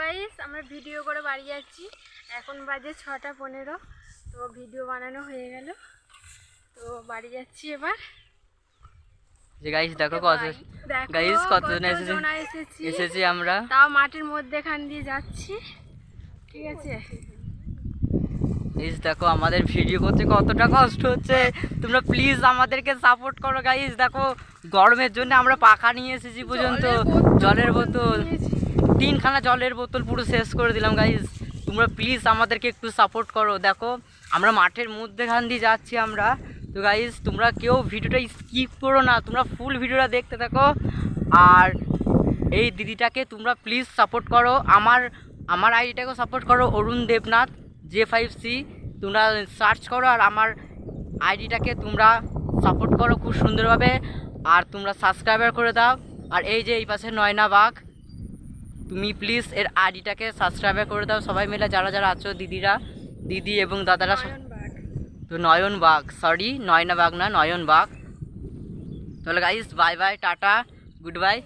Guys, আমরা video করে বাড়ি যাচ্ছি। এখন বাজে 6:15। তো ভিডিও বানানো হয়ে গেল, তো বাড়ি যাচ্ছি এবার। যে গাইস দেখো কত গাইস কতজন এসেছি আমরা, তাও মাঠের মধ্যেখান দিয়ে যাচ্ছি। ঠিক আছে গাইস দেখো আমাদের ভিডিও করতে কতটা কষ্ট হচ্ছে, তোমরা প্লিজ আমাদেরকে সাপোর্ট করো গাইস। দেখো গরমের জন্য আমরা পাখা নিয়ে এসেছি পর্যন্ত, জলের বোতল 3খানা জলের বোতল পুরো শেষ করে দিলাম গাইস। তোমরা প্লিজ আমাদেরকে একটু সাপোর্ট করো। দেখো আমরা মাঠের মধ্যেখান দিয়ে যাচ্ছি আমরা। তো গাইস তোমরা কেউ ভিডিওটা স্কিপ করো না, তোমরা ফুল ভিডিওটা দেখতে থাকো। আর এই দিদিটাকে তোমরা প্লিজ সাপোর্ট করো, আমার আইডিটাকেও সাপোর্ট করো, অরুণ দেবনাথ J5C তোমরা সার্চ করো। আর আমার আইডিটাকে তোমরা সাপোর্ট করো খুব সুন্দরভাবে, আর তোমরা সাবস্ক্রাইবার করে দাও। আর এই যে এই পাশে নয়না বাঘ, তুমি প্লিজ এর আইডিটাকে সাবস্ক্রাইবার করে দাও সবাই মিলে, যারা যারা আছো দিদি এবং দাদারা। তো নয়ন বাঘ, সরি নয়না বাঘ না, নয়ন বাঘ। তাহলে guys bye bye, tata, good bye.